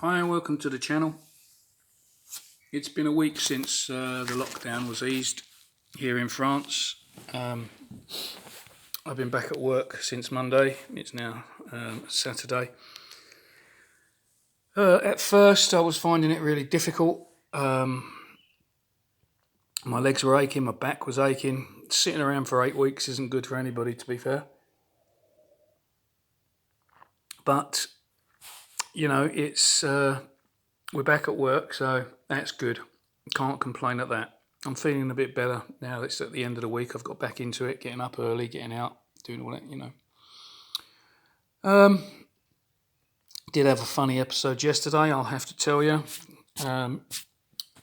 Hi and welcome to the channel. It's been a week since the lockdown was eased here in France. I've been back at work since Monday. It's now Saturday. At first I was finding it really difficult. My legs were aching, my back was aching. Sitting around for 8 weeks isn't good for anybody, to be fair. But, you know, we're back at work, so that's good. Can't complain at that. I'm feeling a bit better now that it's at the end of the week. I've got back into it, getting up early, getting out, doing all that, you know. Did have a funny episode yesterday, I'll have to tell you.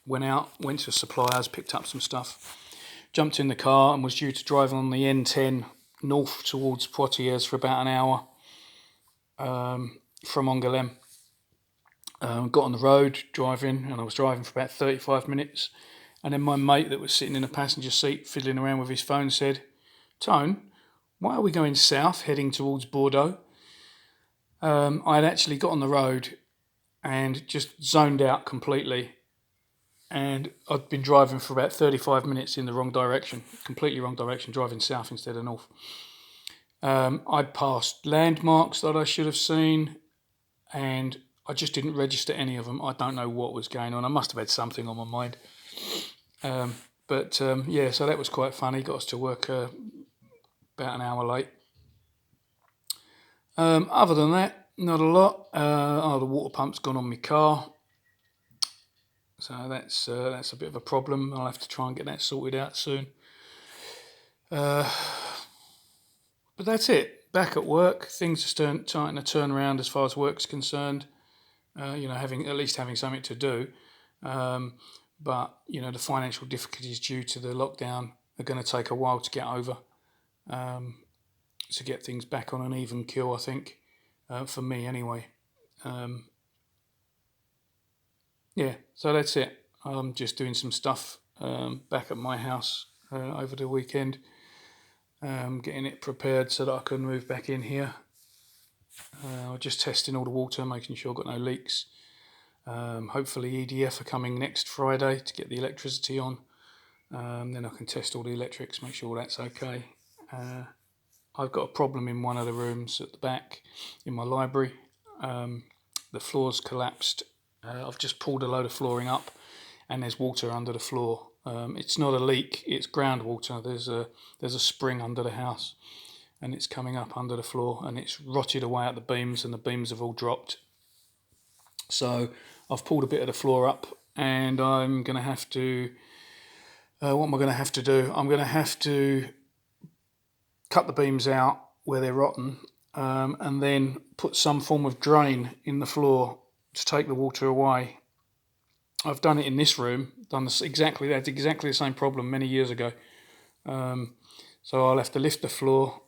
Went to a supplier's, picked up some stuff, jumped in the car and was due to drive on the N10 north towards Poitiers for about an hour from Angoulême. Got on the road driving, and I was driving for about 35 minutes. And then my mate that was sitting in the passenger seat fiddling around with his phone said, "Tone, why are we going south heading towards Bordeaux?" I had actually got on the road and just zoned out completely. And I'd been driving for about 35 minutes in the wrong direction, completely wrong direction, driving south instead of north. I'd passed landmarks that I should have seen, and I just didn't register any of them. I don't know what was going on. I must have had something on my mind. Yeah, so that was quite funny. Got us to work about an hour late. Other than that, not a lot. The water pump's gone on my car. So that's a bit of a problem. I'll have to try and get that sorted out soon. But that's it. Back at work. Things are starting to turn around as far as work's concerned. Having something to do. But, you know, the financial difficulties due to the lockdown are going to take a while to get over, to get things back on an even keel, I think, for me anyway. Yeah, so that's it. I'm just doing some stuff back at my house over the weekend, getting it prepared so that I can move back in here. Just testing all the water, making sure I've got no leaks. Hopefully EDF are coming next Friday to get the electricity on. Then I can test all the electrics, make sure that's okay. I've got a problem in one of the rooms at the back in my library. The floor's collapsed. I've just pulled a load of flooring up and there's water under the floor. It's not a leak, it's groundwater. There's a spring under the house and it's coming up under the floor and it's rotted away at the beams and the beams have all dropped. So I've pulled a bit of the floor up and I'm going to have to, what am I going to have to do? I'm going to have to cut the beams out where they're rotten and then put some form of drain in the floor to take the water away. I've done it in this room, that's exactly the same problem many years ago. So I'll have to lift the floor,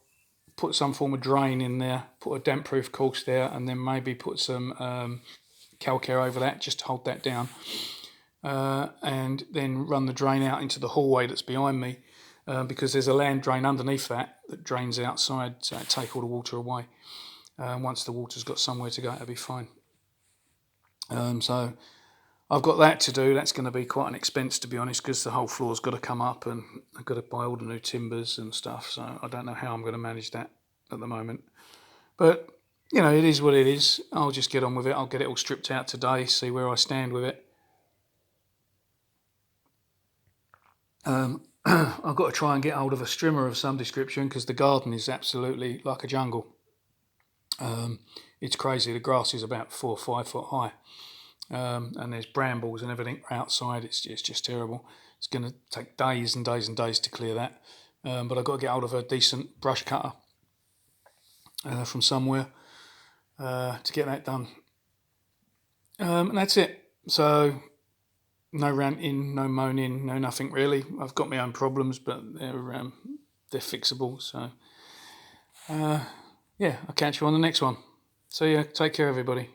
put some form of drain in there, put a damp-proof course there, and then maybe put some calcare over that just to hold that down, and then run the drain out into the hallway that's behind me, because there's a land drain underneath that drains outside, so it'll take all the water away. Once the water's got somewhere to go, it'll be fine. So I've got that to do. That's going to be quite an expense, to be honest, because the whole floor's got to come up and I've got to buy all the new timbers and stuff, so I don't know how I'm going to manage that at the moment. But, you know, it is what it is. I'll just get on with it. I'll get it all stripped out today, see where I stand with it. I've got to try and get hold of a strimmer of some description because the garden is absolutely like a jungle. It's crazy. The grass is about 4 or 5 foot high, and there's brambles and everything outside. It's just terrible. It's going to take days and days and days to clear that, but I've got to get hold of a decent brush cutter from somewhere to get that done. And that's it. So no ranting, no moaning, no nothing really. I've got my own problems, but they're fixable. So yeah, I'll catch you on the next one. See ya. Take care, everybody.